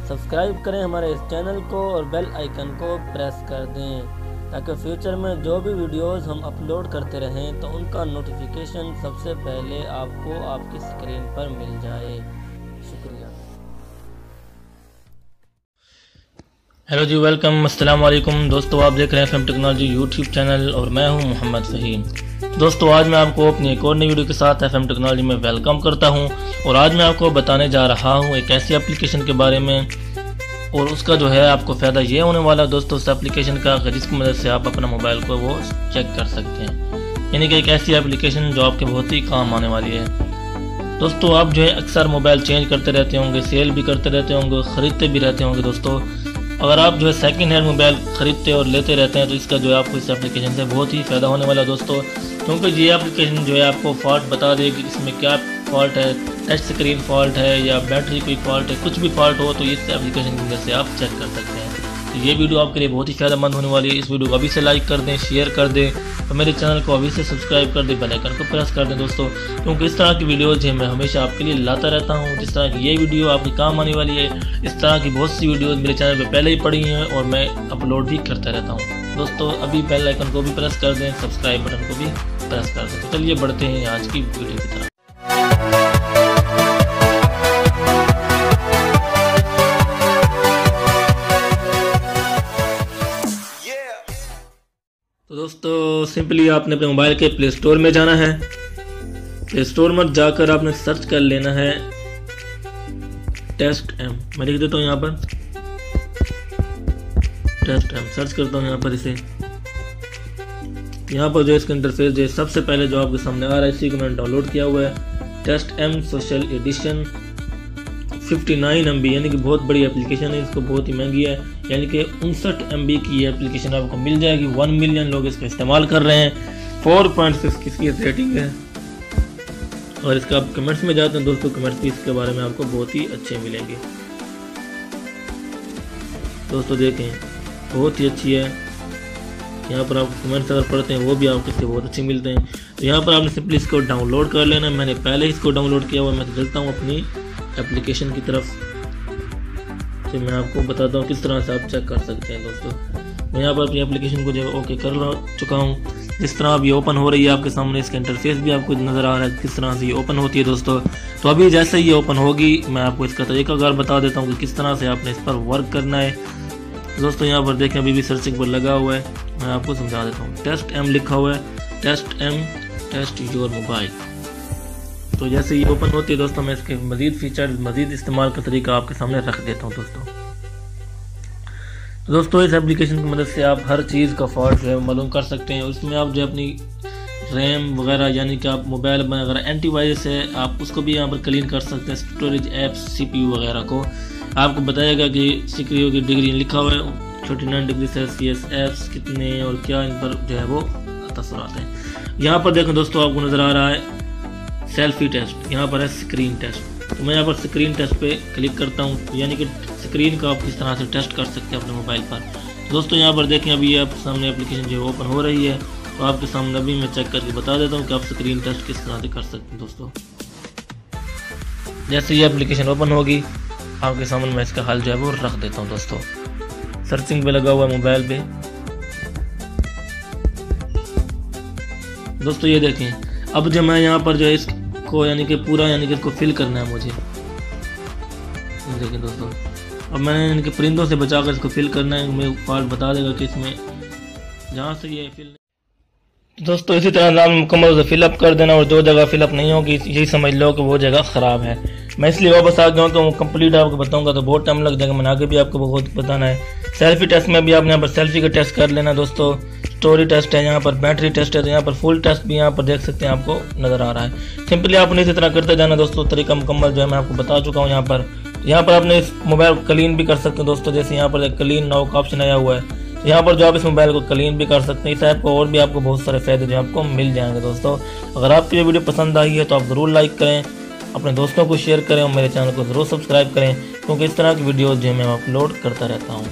Subscribe करें हमारे इस चैनल को और बेल आइकन को प्रेस कर दें ताकि फ्यूचर में जो भी वीडियोस हम अपलोड करते रहें तो उनका नोटिफिकेशन सबसे पहले आपको आपकी स्क्रीन पर मिल जाए। शुक्रिया। हेलो जी, वेलकम, अस्सलाम वालेकुम दोस्तों। आप देख रहे हैं FM टेक्नोलॉजी यूट्यूब चैनल और मैं हूं मोहम्मद फ़हीम। दोस्तों, आज मैं आपको अपनी एक और नई वीडियो के साथ FM टेक्नोलॉजी में वेलकम करता हूं और आज मैं आपको बताने जा रहा हूं एक ऐसी एप्लीकेशन के बारे में और उसका जो है आपको फ़ायदा ये होने वाला है दोस्तों उस एप्लीकेशन का, जिसकी मदद से आप अपना मोबाइल को वो चेक कर सकते हैं। यानी कि एक ऐसी एप्लीकेशन जो आपके बहुत ही काम आने वाली है। दोस्तों, आप जो है अक्सर मोबाइल चेंज करते रहते होंगे, सेल भी करते रहते होंगे, ख़रीदते भी रहते होंगे। दोस्तों, अगर आप जो है सेकंड हैंड मोबाइल ख़रीदते और लेते रहते हैं तो इसका जो है आपको इस एप्लीकेशन से बहुत ही फ़ायदा होने वाला है दोस्तों, क्योंकि ये एप्लीकेशन जो है आपको फॉल्ट बता देगी इसमें क्या फॉल्ट है, टच स्क्रीन फॉल्ट है या बैटरी कोई फॉल्ट है, कुछ भी फॉल्ट हो तो इस एप्लीकेशन की मदद से आप चेक कर सकते हैं। तो ये वीडियो आपके लिए बहुत ही फ़ायदेमंद होने वाली है। इस वीडियो को अभी से लाइक कर दें, शेयर कर दें और मेरे चैनल को अभी से सब्सक्राइब कर दें, बेल आइकन को प्रेस कर दें दोस्तों, क्योंकि इस तरह की वीडियोज़ मैं हमेशा आपके लिए लाता रहता हूँ। जिस तरह की ये वीडियो आपके काम आने वाली है, इस तरह की बहुत सी वीडियोज़ मेरे चैनल पर पहले ही पड़ी हैं और मैं अपलोड भी करता रहता हूँ। दोस्तों, अभी बेल आइकन को भी प्रेस कर दें, सब्सक्राइब बटन को भी प्रेस कर दें। तो चलिए बढ़ते हैं आज की वीडियो की तरफ। तो दोस्तों, सिंपली आपने अपने मोबाइल के प्ले स्टोर में जाना है। प्ले स्टोर में जाकर आपने सर्च कर लेना है टेस्ट एम। मैं लिख देता हूँ यहाँ पर टेस्ट एम, सर्च करता हूँ यहाँ पर इसे। यहाँ पर जो इसका इंटरफेस जो सबसे पहले जो आपके सामने आ रहा है इसी को मैंने डाउनलोड किया हुआ है। Test M social edition 59 MB, यानी कि बहुत बड़ी एप्लीकेशन है, इसको बहुत ही महंगी है। यानी कि 59 MB की ये एप्लीकेशन आपको मिल जाएगी। 1 मिलियन लोग इसका इस्तेमाल कर रहे हैं। 4.6 की इसकी रेटिंग है। और इसका आप कमेंट्स में जाते हैं दोस्तों, कमेंट्स भी इसके बारे में आपको बहुत ही अच्छे मिलेंगे। दोस्तों देखें, बहुत ही अच्छी है। यहाँ पर आप कमेंट्स अगर पढ़ते हैं वो भी आपको इसके बहुत अच्छे मिलते हैं। तो यहाँ पर आपने सिंपली इसको डाउनलोड कर लेना है। मैंने पहले इसको डाउनलोड किया हुआ, मैं तो चलता हूँ अपनी एप्लीकेशन की तरफ से। मैं आपको बताता हूँ किस तरह से आप चेक कर सकते हैं। दोस्तों, मैं यहाँ पर अपनी एप्लीकेशन को जो ओके कर चुका हूँ। जिस तरह अब ये ओपन हो रही है आपके सामने, इसका इंटरफेस भी आपको नज़र आ रहा है किस तरह से ये ओपन होती है दोस्तों। तो अभी जैसे ये ओपन होगी मैं आपको इसका तरीकाकार बता देता हूँ कि किस तरह से आपने इस पर वर्क करना है। दोस्तों, यहाँ पर देखें अभी भी सर्चिंग पर लगा हुआ है, मैं आपको समझा देता हूँ। टेस्ट एम लिखा हुआ है, test M, test your mobile. तो जैसे ये ओपन होती है दोस्तों, मैं इसके मज़ीद फीचर, मज़ीद इस्तेमाल का तरीका आपके सामने रख देता हूँ दोस्तों। तो दोस्तों, इस एप्लीकेशन की मदद से आप हर चीज़ का फॉल्ट जो है मालूम कर सकते हैं। उसमें आप जो अपनी रैम वगैरह, यानी कि आप मोबाइल में अगर एंटीवायरस है आप उसको भी यहाँ पर क्लीन कर सकते हैं। स्टोरेज ऐप्स, CPU वगैरह को आपको बताएगा कि सिक्योरिटी की डिग्री लिखा हुआ है 39 डिग्री सेल्सियस, ऐप्स कितने और क्या इन पर जो है वो तसर आते हैं। यहाँ पर देखें दोस्तों, आपको नज़र आ रहा है सेल्फी टेस्ट, यहाँ पर है स्क्रीन टेस्ट। तो मैं यहाँ पर स्क्रीन टेस्ट पे क्लिक करता हूँ, यानी कि स्क्रीन का आप किस तरह से टेस्ट कर सकते हैं अपने मोबाइल पर। तो दोस्तों, यहाँ पर देखें अभी आपके सामने एप्लीकेशन जो ओपन हो रही है। तो आपके सामने अभी मैं चेक करके बता देता हूँ कि आप स्क्रीन टेस्ट किस तरह से कर सकते हैं। दोस्तों, जैसे ये एप्लीकेशन ओपन होगी आपके सामने मैं इसका हल जो है वो रख देता हूँ। दोस्तों, सर्चिंग पे लगा हुआ है मोबाइल पे। दोस्तों, ये देखें, अब जो मैं यहाँ पर जो है इसको यानी कि पूरा यानी कि इसको फिल करना है मुझे। देखें दोस्तों, अब मैंने यानी कि परिंदों से बचाकर इसको फिल करना है। मुझे फॉल्ट बता देगा कि इसमें जहाँ से ये फिल। दोस्तों, इसी तरह नाम मुकम्मल से फिलअप कर देना और जो जगह फिलअप नहीं होगी यही समझ लो कि वो जगह ख़राब है। मैं इसलिए वापस आ गया हूँ तो कंप्लीट आपको बताऊंगा तो बहुत टाइम लग जाएगा। मैंने आगे भी आपको बहुत बताना है। सेल्फी टेस्ट में भी आपने यहाँ पर सेल्फी का टेस्ट कर लेना दोस्तों। स्टोरी टेस्ट है, यहाँ पर बैटरी टेस्ट है, तो यहाँ पर फुल टेस्ट भी यहाँ पर देख सकते हैं आपको नज़र आ रहा है। सिंपली आपने इसी तरह करते जाना दोस्तों। तरीका मुकम्मल जो है मैं आपको बता चुका हूँ। यहाँ पर आपने इस मोबाइल को क्लीन भी कर सकते हैं दोस्तों। जैसे यहाँ पर एक क्लीन नाउ का ऑप्शन आया हुआ है, यहाँ पर जो आप इस मोबाइल को क्लीन भी कर सकते हैं। इस ऐप को और भी आपको बहुत सारे फ़ायदे जो आपको मिल जाएंगे दोस्तों। अगर आपको ये वीडियो पसंद आई है तो आप ज़रूर लाइक करें, अपने दोस्तों को शेयर करें और मेरे चैनल को ज़रूर सब्सक्राइब करें, क्योंकि इस तरह की वीडियोज़ जो मैं अपलोड करता रहता हूँ।